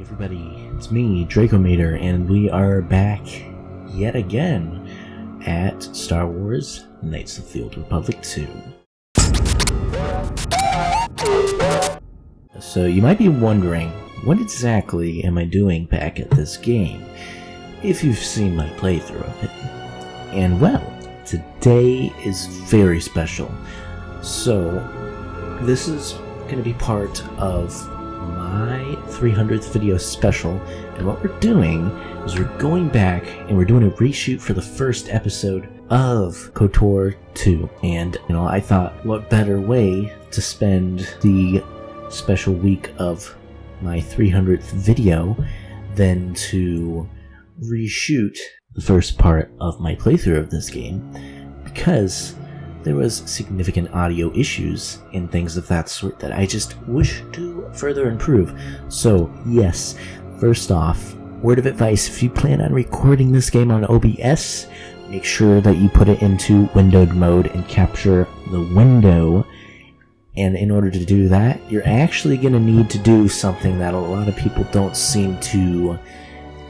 everybody, it's me, JracoMeter, and we are back yet again at Star Wars Knights of the Old Republic 2. So you might be wondering, what exactly am I doing back at this game, if you've seen my playthrough of it. And well, today is very special. So, this is going to be part of my 300th video special, and what we're doing is we're going back and we're doing a reshoot for the first episode of Kotor 2. And, I thought, what better way to spend the special week of my 300th video than to reshoot the first part of my playthrough of this game, because there was significant audio issues and things of that sort that I just wish to further improve. So yes, first off, word of advice, if you plan on recording this game on OBS, make sure that you put it into windowed mode and capture the window. And in order to do that, you're actually going to need to do something that a lot of people don't seem to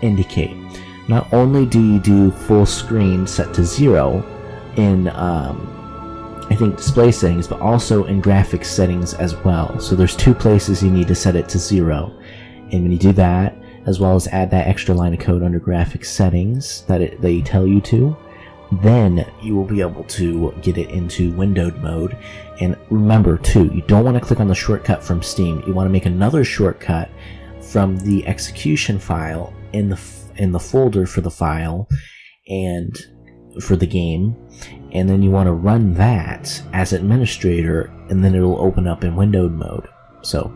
indicate. Not only do you do full screen set to 0 in I think display settings, but also in graphics settings as well. So there's two places you need to set it to 0. And when you do that, as well as add that extra line of code under graphics settings that they tell you to, then you will be able to get it into windowed mode. And remember too, you don't want to click on the shortcut from Steam. You want to make another shortcut from the execution file in the folder for the file and for the game, and then you want to run that as administrator, and then it'll open up in windowed mode. So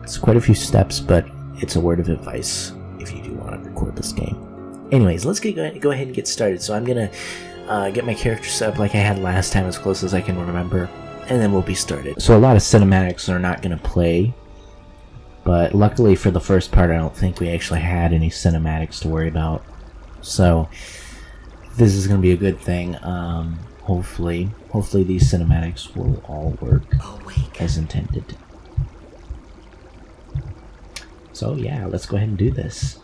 it's quite a few steps, but it's a word of advice if you do want to record this game. Anyways, let's go ahead and get started. So I'm gonna get my character set up like I had last time, as close as I can remember, and then we'll be started. So a lot of cinematics are not gonna play, but luckily for the first part I don't think we actually had any cinematics to worry about, so this is going to be a good thing. Hopefully these cinematics will all work as intended. So yeah, let's go ahead and do this.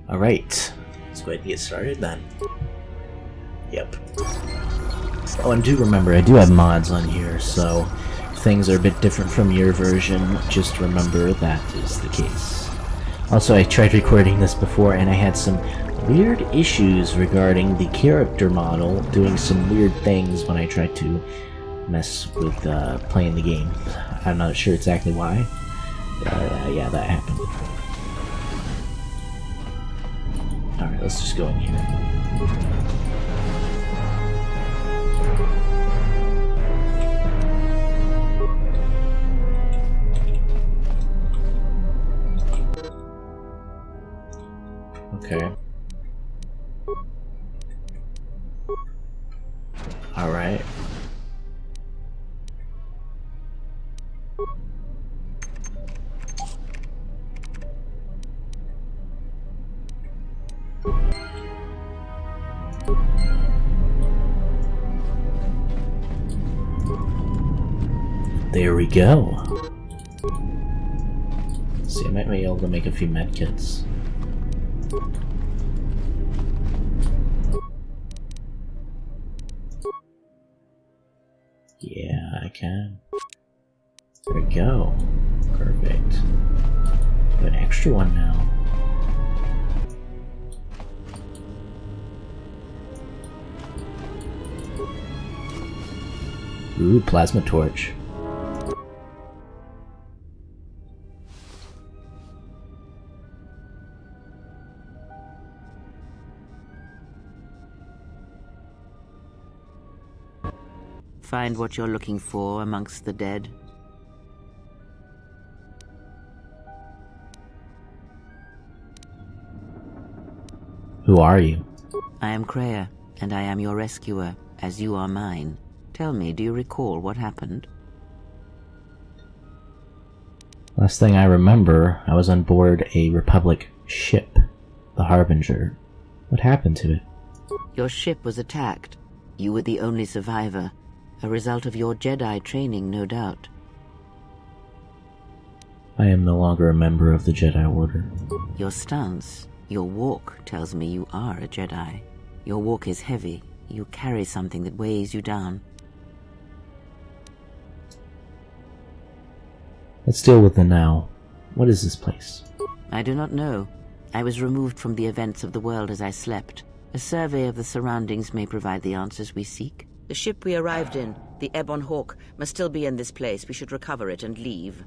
Alright, let's go ahead and get started then. Yep. Oh, and do remember, I do have mods on here, so if things are a bit different from your version, just remember that is the case. Also, I tried recording this before and I had some weird issues regarding the character model doing some weird things when I tried to mess with playing the game. I'm not sure exactly why. Yeah, that happened. Alright, let's just go in here. Okay. Alright. There we go. See, I might be able to make a few medkits. Yeah, I can. There we go. Perfect. Got an extra one now. Ooh, plasma torch. Find what you're looking for amongst the dead? Who are you? I am Kreia, and I am your rescuer, as you are mine. Tell me, do you recall what happened? Last thing I remember, I was on board a Republic ship, the Harbinger. What happened to it? Your ship was attacked. You were the only survivor, a result of your Jedi training, no doubt. I am no longer a member of the Jedi Order. Your stance, your walk tells me you are a Jedi. Your walk is heavy. You carry something that weighs you down. Let's deal with the now. What is this place? I do not know. I was removed from the events of the world as I slept. A survey of the surroundings may provide the answers we seek. The ship we arrived in, the Ebon Hawk, must still be in this place. We should recover it and leave.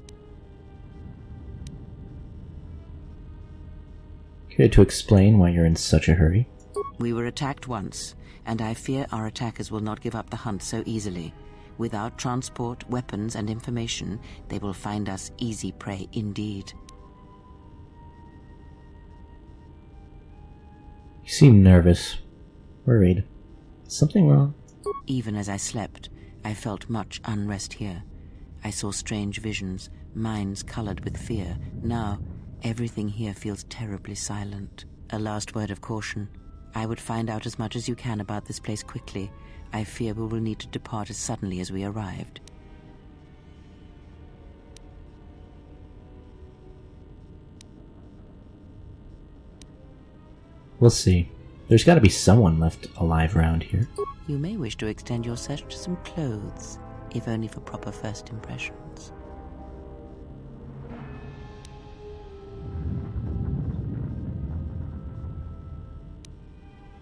Care to explain why you're in such a hurry? We were attacked once, and I fear our attackers will not give up the hunt so easily. Without transport, weapons, and information, they will find us easy prey indeed. You seem nervous. Worried. Is something wrong? Even as I slept, I felt much unrest here. I saw strange visions, minds colored with fear. Now, everything here feels terribly silent. A last word of caution. I would find out as much as you can about this place quickly. I fear we will need to depart as suddenly as we arrived. We'll see. There's gotta be someone left alive around here. You may wish to extend your search to some clothes, if only for proper first impressions.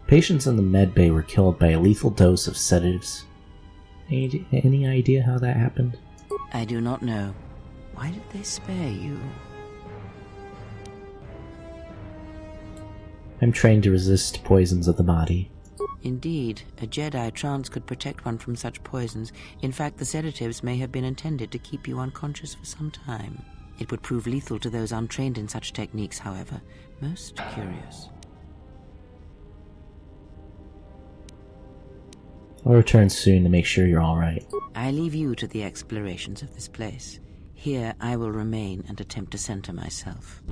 Patients in the med bay were killed by a lethal dose of sedatives. Any idea how that happened? I do not know. Why did they spare you? I'm trained to resist poisons of the body. Indeed, a Jedi trance could protect one from such poisons. In fact, the sedatives may have been intended to keep you unconscious for some time. It would prove lethal to those untrained in such techniques, however. Most curious. I'll return soon to make sure you're alright. I leave you to the explorations of this place. Here I will remain and attempt to center myself.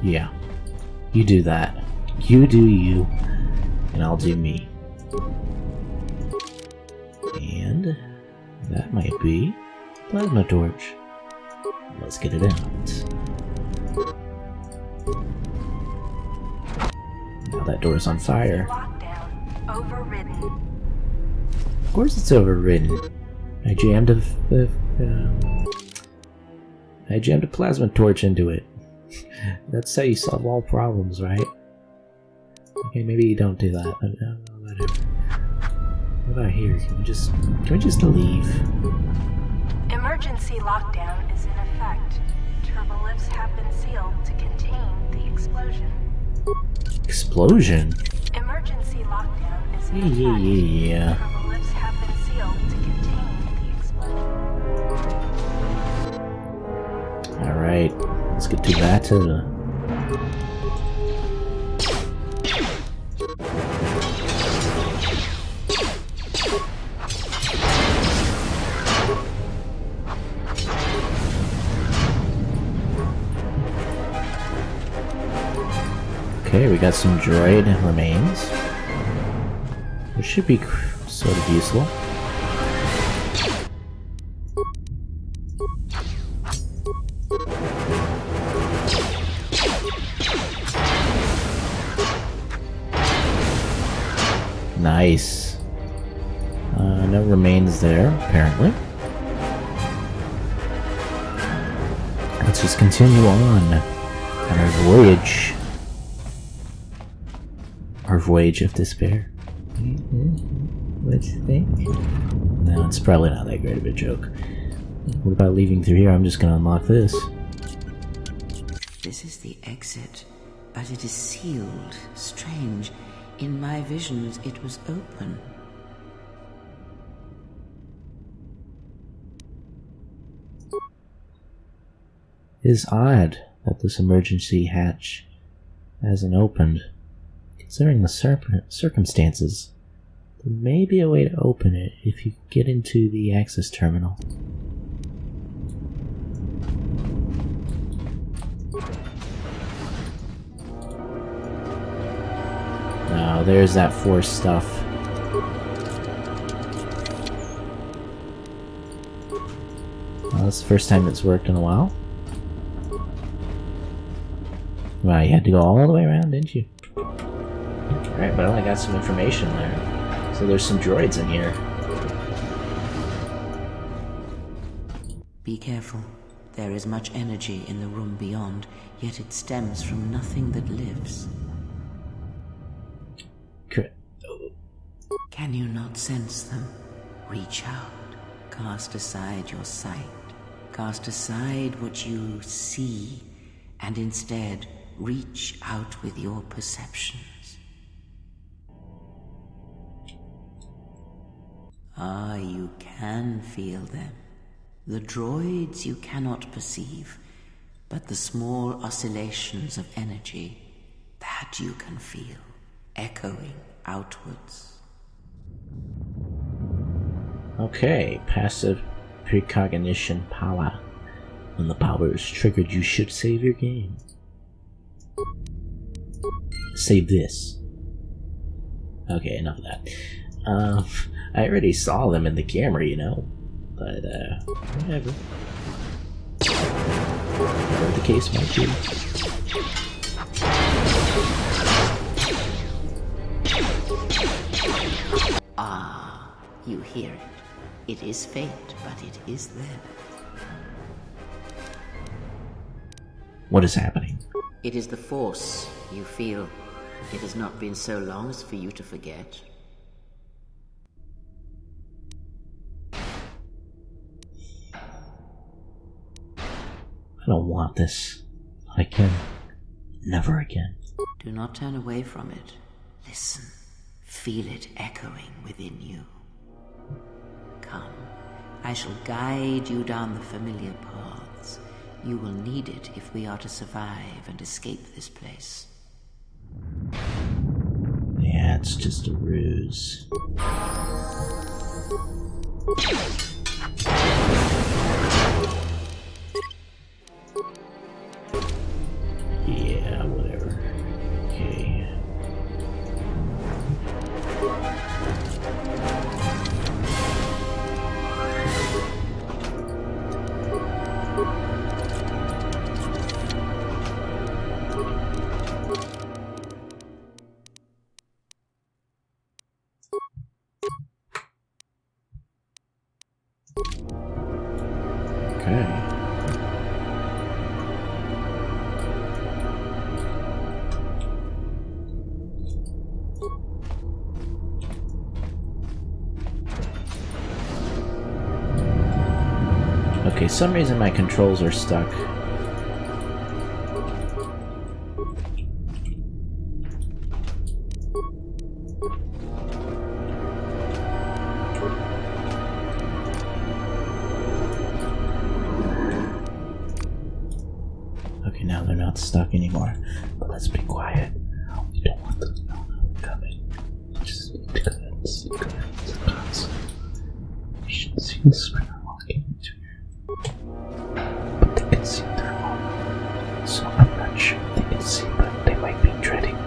Yeah. You do that. You do you. And I'll do me. And that might be plasma torch. Let's get it out. Now that door's on fire. Lockdown overridden. Of course it's overridden. I jammed a plasma torch into it. That's how you solve all problems, right? Okay, maybe you don't do that, but whatever. What about here? Can we just leave? Emergency lockdown is in effect. Turbolifts have been sealed to contain the explosion. Explosion? Emergency lockdown is in effect. Yeah. Turbolifts have been sealed to contain the explosion. Alright, let's get to battle. Okay, we got some droid remains, which should be sort of useful. Nice. No remains there, apparently. Let's just continue on our voyage. Our voyage of despair. What do you think? No, it's probably not that great of a joke. What about leaving through here? I'm just gonna unlock this. This is the exit, but it is sealed. Strange. In my visions, it was open. It is odd that this emergency hatch hasn't opened. Considering the circumstances, there may be a way to open it if you get into the access terminal. No, there's that force stuff. Well, that's the first time it's worked in a while. Wow, you had to go all the way around, didn't you? Alright, but I only got some information there. So there's some droids in here. Be careful. There is much energy in the room beyond, yet it stems from nothing that lives. Can you not sense them? Reach out. Cast aside your sight. Cast aside what you see, and instead reach out with your perceptions. Ah, you can feel them. The droids you cannot perceive, but the small oscillations of energy, that you can feel, echoing outwards. Okay, passive precognition power. When the power is triggered, you should save your game. Save this. Okay, enough of that. I already saw them in the camera, you know. But, whatever. Whatever the case might be. Ah, you hear it. It is faint, but it is there. What is happening? It is the Force you feel. It has not been so long as for you to forget. I don't want this. Again. Never again. Do not turn away from it. Listen. Feel it echoing within you. Come. I shall guide you down the familiar paths. You will need it if we are to survive and escape this place. Yeah, it's just a ruse. Yeah, whatever. Okay. Okay. Okay, some reason my controls are stuck. Okay, now they're not stuck anymore. But let's be quiet. We don't want them to know that we're coming. We just need to go ahead and see the console. You should see the sprinter walking into here. But they can see thermal. So I'm not sure if they can see, but they might be dreading.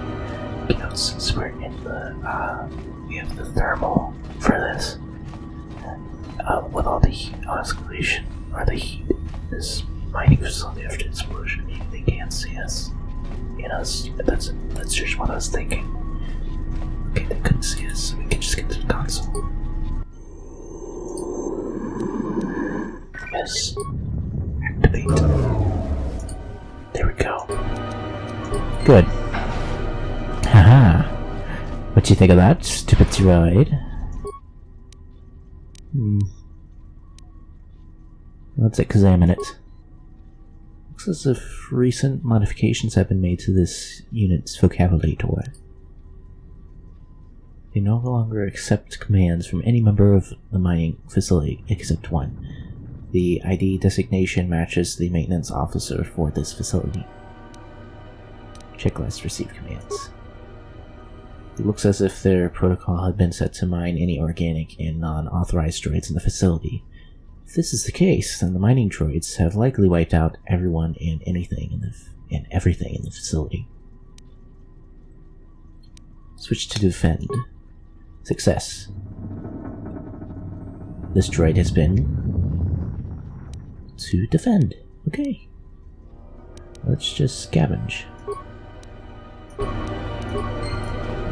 You know, since we're in the, we have the thermal for this. With all the heat oscillation, or the heat, this mining facility after explosion, maybe they can't see us. You know, that's just what I was thinking. Okay, they couldn't see us, so we can just get to the console. Yes. Activate. There we go. Good. Haha. What do you think of that, stupid droid? Let's examine it. Looks as if recent modifications have been made to this unit's vocabulary. They no longer accept commands from any member of the mining facility except one. The ID designation matches the maintenance officer for this facility. Checklist receive commands. It looks as if their protocol had been set to mine any organic and non-authorized droids in the facility. If this is the case, then the mining droids have likely wiped out everyone and anything and everything in the facility. Switch to defend. Success. This droid has been to defend. Okay. Let's just scavenge.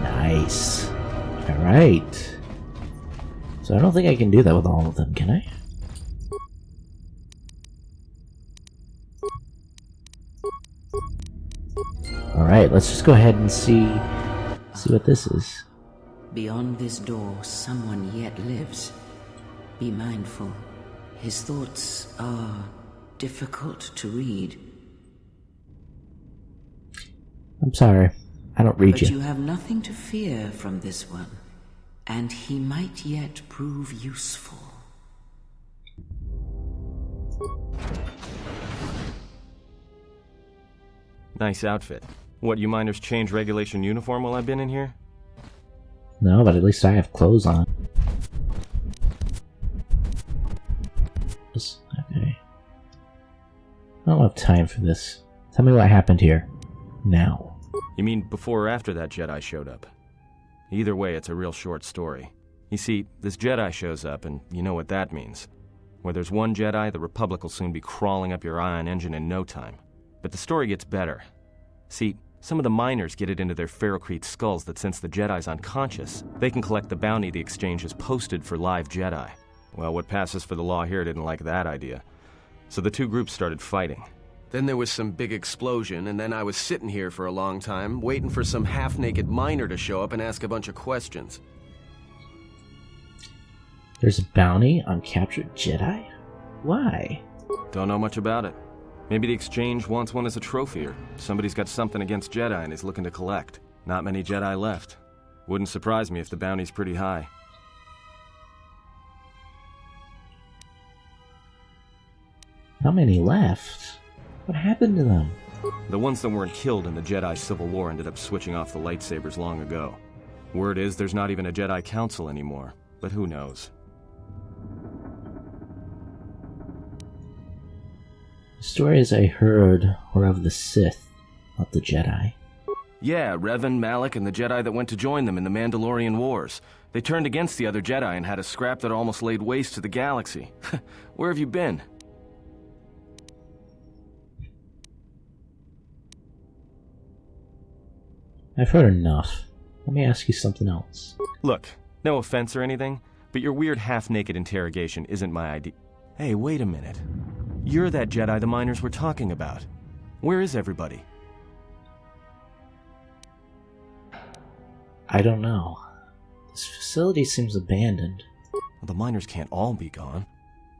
Nice. Alright. So I don't think I can do that with all of them, can I? Alright, let's just go ahead and see what this is. Beyond this door, someone yet lives. Be mindful. His thoughts are difficult to read. I'm sorry. I don't read But you. you have nothing to fear from this one, and he might yet prove useful. Nice outfit. What, you miners change regulation uniform while I've been in here? No, but at least I have clothes on. Okay. I don't have time for this. Tell me what happened here. Now. You mean before or after that Jedi showed up? Either way, it's a real short story. You see, this Jedi shows up, and you know what that means. Where there's one Jedi, the Republic will soon be crawling up your ion engine in no time. But the story gets better. See, some of the miners get it into their ferrocrete skulls that since the Jedi's unconscious, they can collect the bounty the exchange has posted for live Jedi. Well, what passes for the law here didn't like that idea. So the two groups started fighting. Then there was some big explosion, and then I was sitting here for a long time, waiting for some half-naked miner to show up and ask a bunch of questions. There's a bounty on captured Jedi? Why? Don't know much about it. Maybe the exchange wants one as a trophy, or somebody's got something against Jedi and is looking to collect. Not many Jedi left. Wouldn't surprise me if the bounty's pretty high. How many left? What happened to them? The ones that weren't killed in the Jedi Civil War ended up switching off the lightsabers long ago. Word is there's not even a Jedi Council anymore, but who knows? The stories I heard were of the Sith, not the Jedi. Yeah, Revan, Malak, and the Jedi that went to join them in the Mandalorian Wars. They turned against the other Jedi and had a scrap that almost laid waste to the galaxy. Where have you been? I've heard enough. Let me ask you something else. Look, no offense or anything, but your weird half-naked interrogation isn't my idea. Hey, wait a minute. You're that Jedi the miners were talking about. Where is everybody? I don't know. This facility seems abandoned. Well, the miners can't all be gone.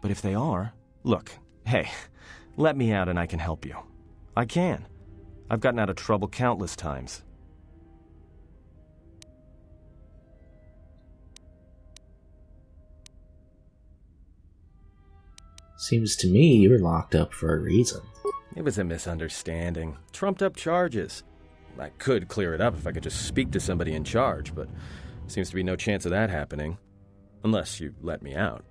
But if they are... Look, hey, let me out and I can help you. I can. I've gotten out of trouble countless times. Seems to me you were locked up for a reason. It was a misunderstanding. Trumped up charges. I could clear it up if I could just speak to somebody in charge, but seems to be no chance of that happening. Unless you let me out.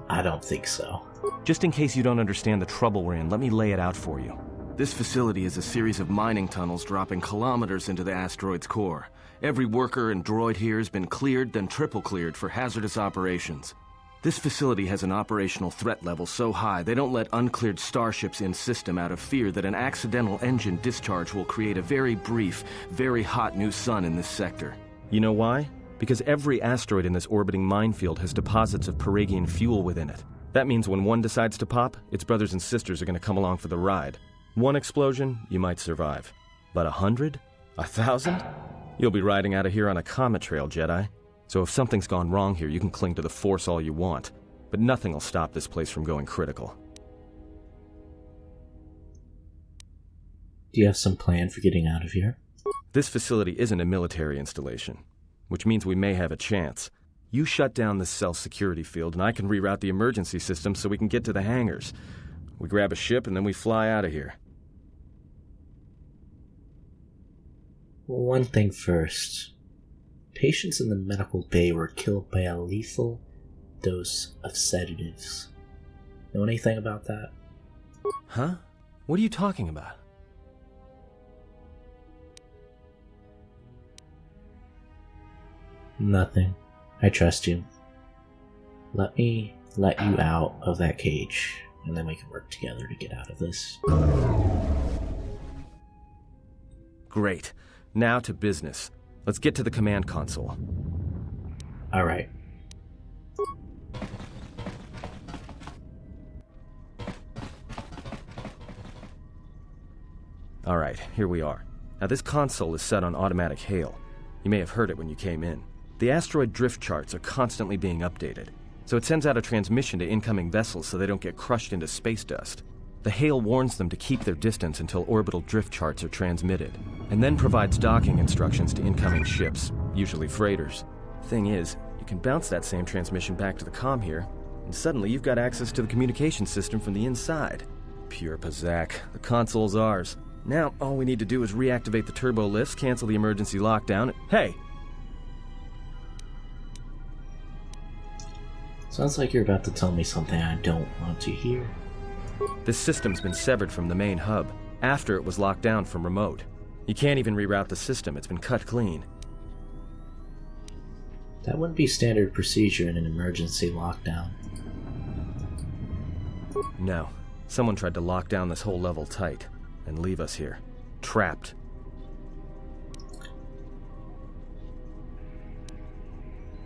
I don't think so. Just in case you don't understand the trouble we're in, let me lay it out for you. This facility is a series of mining tunnels dropping kilometers into the asteroid's core. Every worker and droid here has been cleared, then triple cleared for hazardous operations. This facility has an operational threat level so high they don't let uncleared starships in system out of fear that an accidental engine discharge will create a very brief, very hot new sun in this sector. You know why? Because every asteroid in this orbiting minefield has deposits of Paragian fuel within it. That means when one decides to pop, its brothers and sisters are going to come along for the ride. One explosion, you might survive. But 100? 1,000? You'll be riding out of here on a comet trail, Jedi. So if something's gone wrong here, you can cling to the Force all you want. But nothing will stop this place from going critical. Do you have some plan for getting out of here? This facility isn't a military installation. which means we may have a chance. You shut down this cell security field, and I can reroute the emergency system so we can get to the hangars. We grab a ship, and then we fly out of here. One thing first. Patients in the medical bay were killed by a lethal dose of sedatives. Know anything about that? Huh? What are you talking about? Nothing. I trust you. Let me let you out of that cage, and then we can work together to get out of this. Great. Now to business. Let's get to the command console. Alright. Alright, here we are. Now this console is set on automatic hail. You may have heard it when you came in. The asteroid drift charts are constantly being updated, so it sends out a transmission to incoming vessels so they don't get crushed into space dust. The hail warns them to keep their distance until orbital drift charts are transmitted, and then provides docking instructions to incoming ships, usually freighters. Thing is, you can bounce that same transmission back to the comm here, and suddenly you've got access to the communication system from the inside. Pure Pazak. The console's ours. Now, all we need to do is reactivate the turbo lifts, cancel the emergency lockdown. Hey! Sounds like you're about to tell me something I don't want to hear. This system's been severed from the main hub, after it was locked down from remote. You can't even reroute the system, it's been cut clean. That wouldn't be standard procedure in an emergency lockdown. No. Someone tried to lock down this whole level tight, and leave us here. Trapped.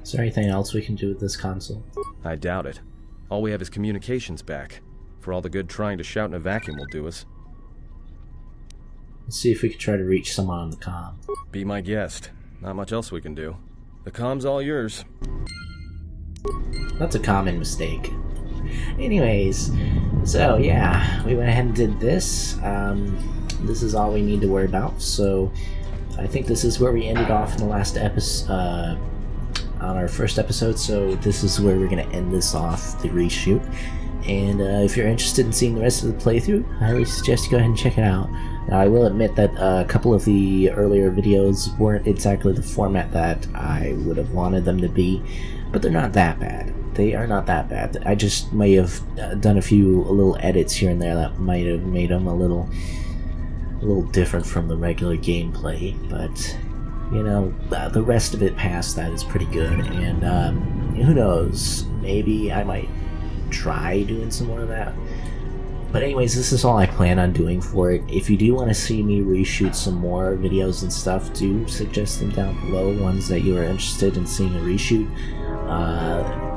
Is there anything else we can do with this console? I doubt it. All we have is communications back. For all the good trying to shout in a vacuum will do us. Let's see if we can try to reach someone on the comm. Be my guest. Not much else we can do. The comm's all yours. That's a common mistake. Anyways, so yeah, we went ahead and did this. This is all we need to worry about, so I think this is where we ended off in the last episode, on our first episode, so this is where we're going to end this off, the reshoot. And if you're interested in seeing the rest of the playthrough, I highly suggest you go ahead and check it out. Now, I will admit that a couple of the earlier videos weren't exactly the format that I would have wanted them to be, but they're not that bad. They are not that bad. I just may have done a few little edits here and there that might have made them a little different from the regular gameplay, but you know, the rest of it past that is pretty good, and who knows, maybe I might try doing some more of that. But anyways, this is all I plan on doing for it. If you do want to see me reshoot some more videos and stuff, do suggest them down below, ones that you are interested in seeing a reshoot.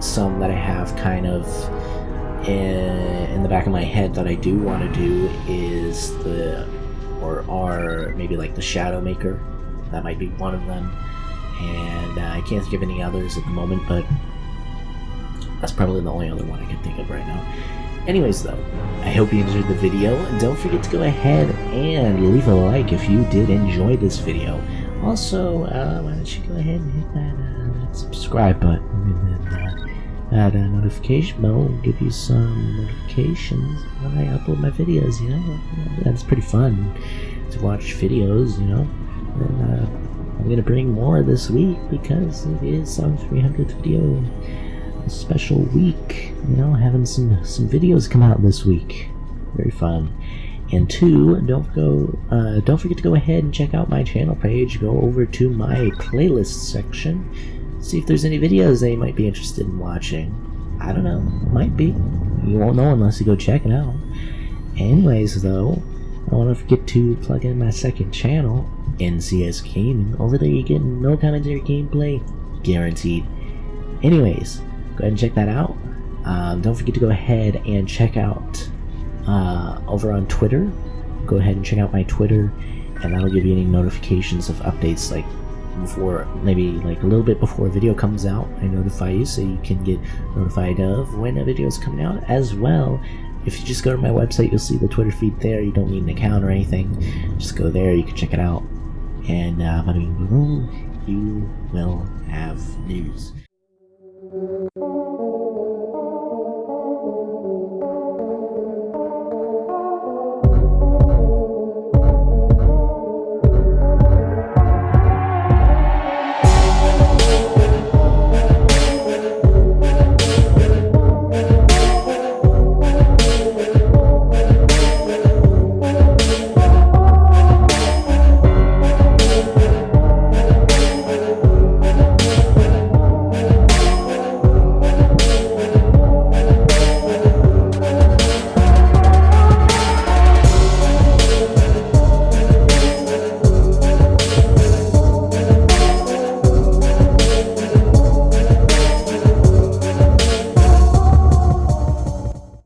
Some that I have kind of in the back of my head that I do want to do is are maybe like the JracoMeter. That might be one of them, and I can't think of any others at the moment, but that's probably the only other one I can think of right now. Anyways though, I hope you enjoyed the video, and don't forget to go ahead and leave a like if you did enjoy this video. Also, why don't you go ahead and hit that subscribe button, and then that notification bell will give you some notifications when I upload my videos, you know? That's pretty fun to watch videos, you know? And I'm gonna bring more this week because it is our 300th video. A special week, you know, having some videos come out this week. Very fun. And two, don't forget to go ahead and check out my channel page. Go over to my playlist section, see if there's any videos that you might be interested in watching. I don't know, might be. You won't know unless you go check it out. Anyways, though, I don't want to forget to plug in my second channel, NCS Gaming. Over there, you get no commentary gameplay, guaranteed. Anyways, go ahead and check that out. Don't forget to go ahead and check out over on Twitter. Go ahead and check out my Twitter, and that'll give you any notifications of updates, like before, maybe like a little bit before a video comes out. I notify you so you can get notified of when a video is coming out as well. If you just go to my website, you'll see the Twitter feed there. You don't need an account or anything. Just go there, you can check it out. And you will have news.